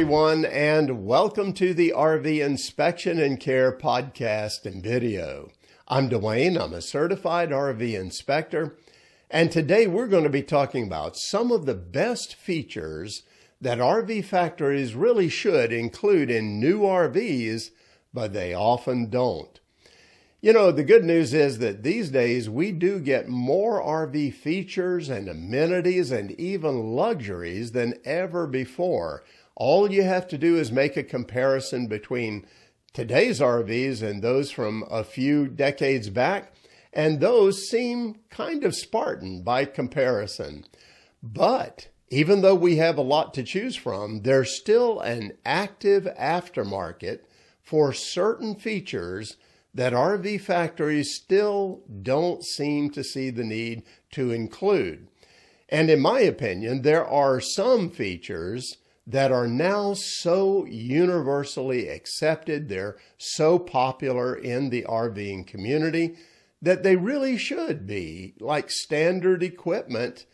everyone, and welcome to the RV Inspection and Care podcast and video. I'm Dwayne. I'm a certified RV inspector, and today we're going to be talking about some of the best features that RV factories really should include in new RVs, but they often don't. You know, the good news is that these days we do get more RV features and amenities and even luxuries than ever before. All you have to do is make a comparison between today's RVs and those from a few decades back, and those seem kind of Spartan by comparison. But even though we have a lot to choose from, there's still an active aftermarket for certain features that RV factories still don't seem to see the need to include. And in my opinion, there are some features that are now so universally accepted, they're so popular in the RVing community, that they really should be like standard equipment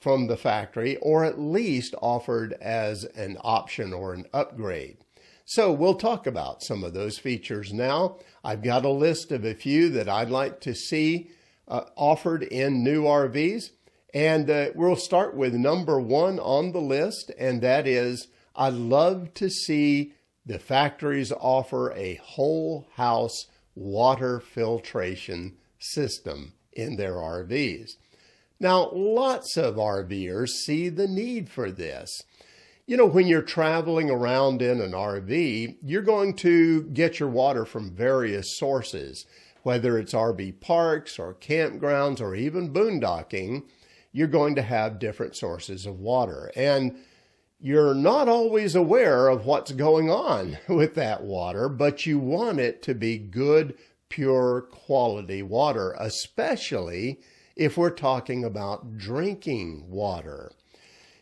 from the factory, or at least offered as an option or an upgrade. So we'll talk about some of those features now. I've got a list of a few that I'd like to see offered in new RVs. And we'll start with number one on the list, and that is, I'd love to see the factories offer a whole house water filtration system in their RVs. Now, lots of RVers see the need for this. You know, when you're traveling around in an RV, you're going to get your water from various sources, whether it's RV parks or campgrounds or even boondocking. You're going to have different sources of water, and you're not always aware of what's going on with that water, but you want it to be good, pure quality water, especially if we're talking about drinking water.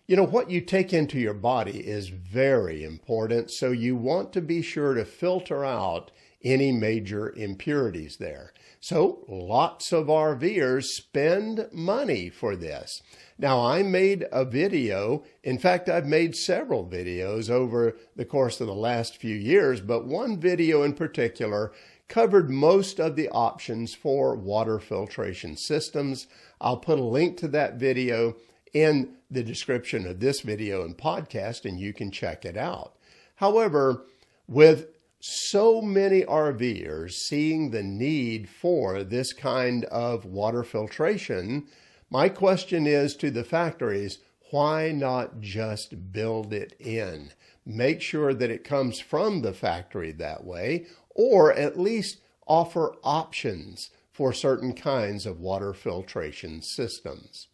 You know, what you take into your body is very important, so you want to be sure to filter out any major impurities there. So lots of RVers spend money for this. Now, I made a video. In fact, I've made several videos over the course of the last few years, but one video in particular covered most of the options for water filtration systems. I'll put a link to that video in the description of this video and podcast, and you can check it out. However, with so many RVers seeing the need for this kind of water filtration, my question is to the factories, why not just build it in? Make sure that it comes from the factory that way, or at least offer options for certain kinds of water filtration systems.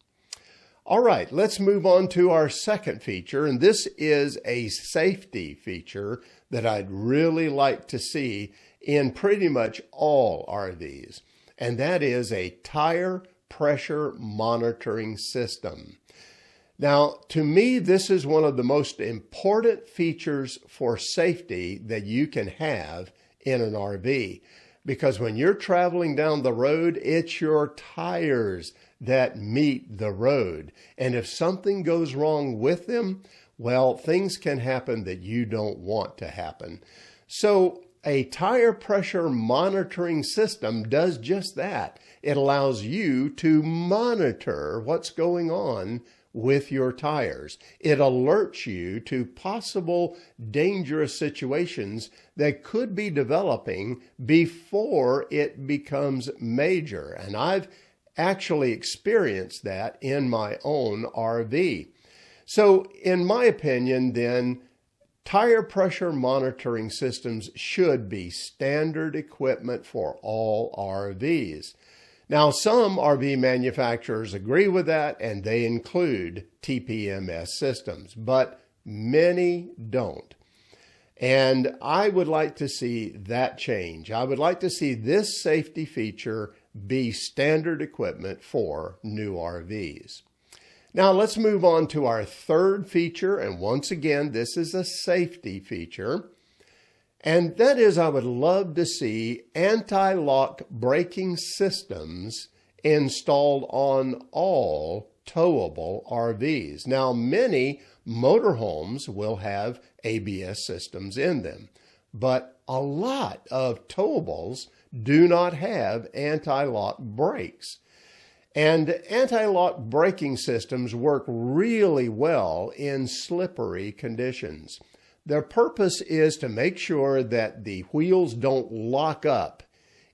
All right, let's move on to our second feature, and this is a safety feature that I'd really like to see in pretty much all RVs, and that is a tire pressure monitoring system. Now, to me, this is one of the most important features for safety that you can have in an RV, because when you're traveling down the road, it's your tires that meet the road. And if something goes wrong with them, well, things can happen that you don't want to happen. So a tire pressure monitoring system does just that. It allows you to monitor what's going on with your tires. It alerts you to possible dangerous situations that could be developing before it becomes major. And I've actually experienced that in my own RV. So in my opinion, then, tire pressure monitoring systems should be standard equipment for all RVs. Now, some RV manufacturers agree with that, and they include TPMS systems, but many don't. And I would like to see that change. I would like to see this safety feature be standard equipment for new RVs. Now let's move on to our third feature, and once again, this is a safety feature. And that is, I would love to see anti-lock braking systems installed on all towable RVs. Now, many motorhomes will have ABS systems in them, but a lot of towables do not have anti-lock brakes. And anti-lock braking systems work really well in slippery conditions. Their purpose is to make sure that the wheels don't lock up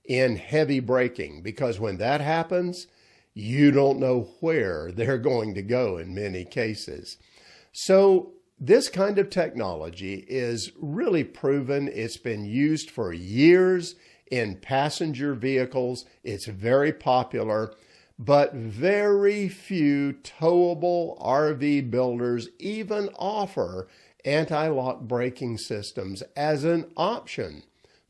in heavy braking, because when that happens, you don't know where they're going to go in many cases. So this kind of technology is really proven. It's been used for years in passenger vehicles. It's very popular, but very few towable RV builders even offer anti-lock braking systems as an option.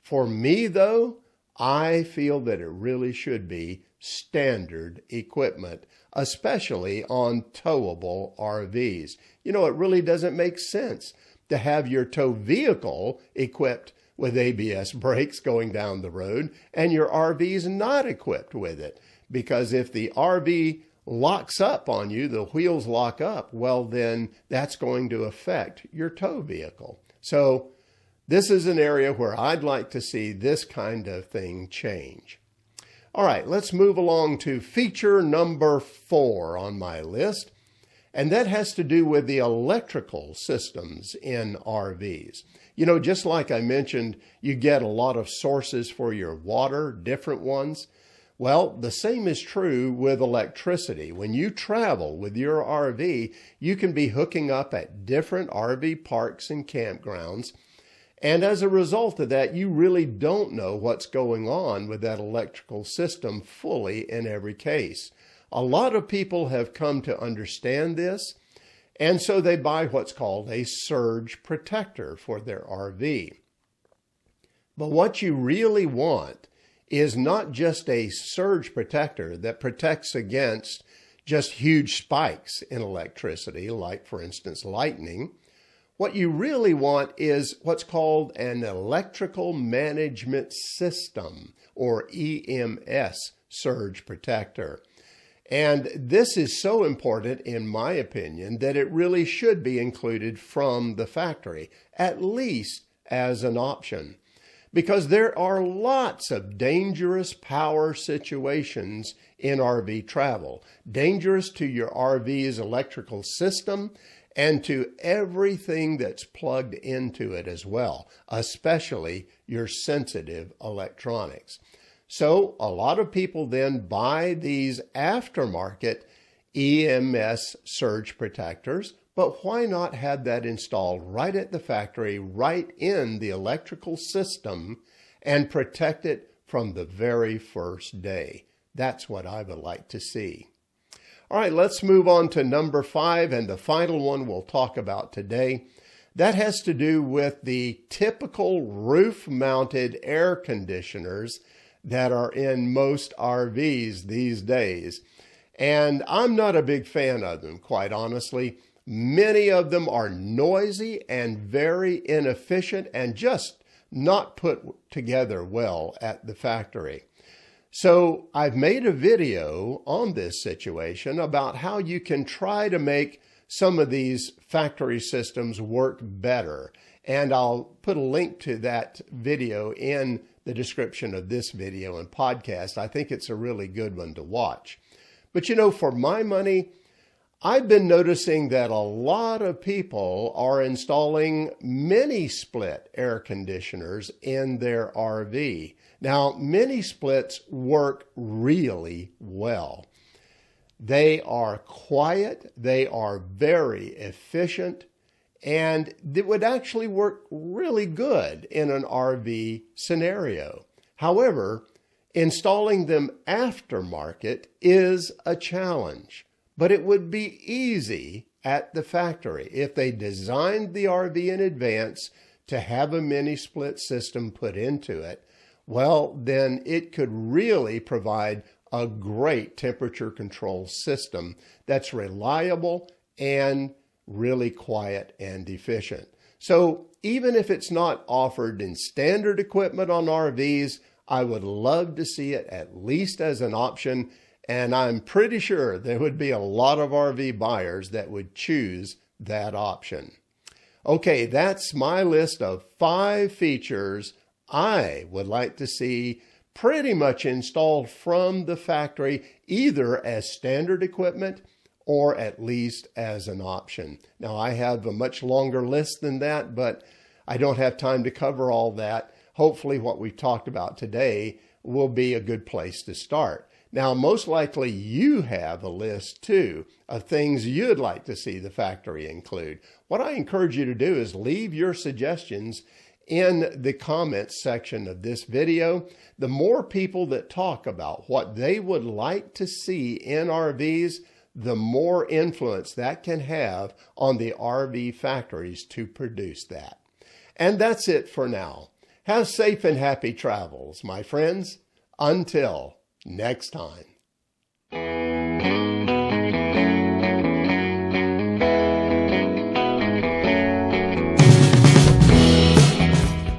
For me, though, I feel that it really should be standard equipment, especially on towable RVs. You know, it really doesn't make sense to have your tow vehicle equipped with ABS brakes going down the road and your RV's not equipped with it. Because if the RV locks up on you, the wheels lock up, well, then that's going to affect your tow vehicle. So this is an area where I'd like to see this kind of thing change. All right, let's move along to feature number 4 on my list, and that has to do with the electrical systems in RVs. You know, just like I mentioned, you get a lot of sources for your water, different ones. Well, the same is true with electricity. When you travel with your RV, you can be hooking up at different RV parks and campgrounds. And as a result of that, you really don't know what's going on with that electrical system fully in every case. A lot of people have come to understand this, and so they buy what's called a surge protector for their RV. But what you really want is not just a surge protector that protects against just huge spikes in electricity, like, for instance, lightning. What you really want is what's called an electrical management system, or EMS surge protector. And this is so important, in my opinion, that it really should be included from the factory, at least as an option. Because there are lots of dangerous power situations in RV travel, dangerous to your RV's electrical system and to everything that's plugged into it as well, especially your sensitive electronics. So a lot of people then buy these aftermarket EMS surge protectors, but why not have that installed right at the factory, right in the electrical system, and protect it from the very first day? That's what I would like to see. All right, let's move on to number 5, and the final one we'll talk about today. That has to do with the typical roof-mounted air conditioners that are in most RVs these days. And I'm not a big fan of them, quite honestly. Many of them are noisy and very inefficient and just not put together well at the factory. So I've made a video on this situation about how you can try to make some of these factory systems work better. And I'll put a link to that video in the description of this video and podcast. I think it's a really good one to watch. But you know, for my money, I've been noticing that a lot of people are installing Minisplit air conditioners in their RV. Now, Minisplits work really well. They are quiet, they are very efficient, and it would actually work really good in an RV scenario. However, installing them aftermarket is a challenge. But it would be easy at the factory if they designed the RV in advance to have a mini-split system put into it. Well, then it could really provide a great temperature control system that's reliable and really quiet and efficient. So even if it's not offered in standard equipment on RVs, I would love to see it at least as an option. And I'm pretty sure there would be a lot of RV buyers that would choose that option. Okay, that's my list of 5 features I would like to see pretty much installed from the factory, either as standard equipment or at least as an option. Now, I have a much longer list than that, but I don't have time to cover all that. Hopefully what we've talked about today will be a good place to start. Now, most likely you have a list too of things you'd like to see the factory include. What I encourage you to do is leave your suggestions in the comments section of this video. The more people that talk about what they would like to see in RVs, the more influence that can have on the RV factories to produce that. And that's it for now. Have safe and happy travels, my friends. Until next time.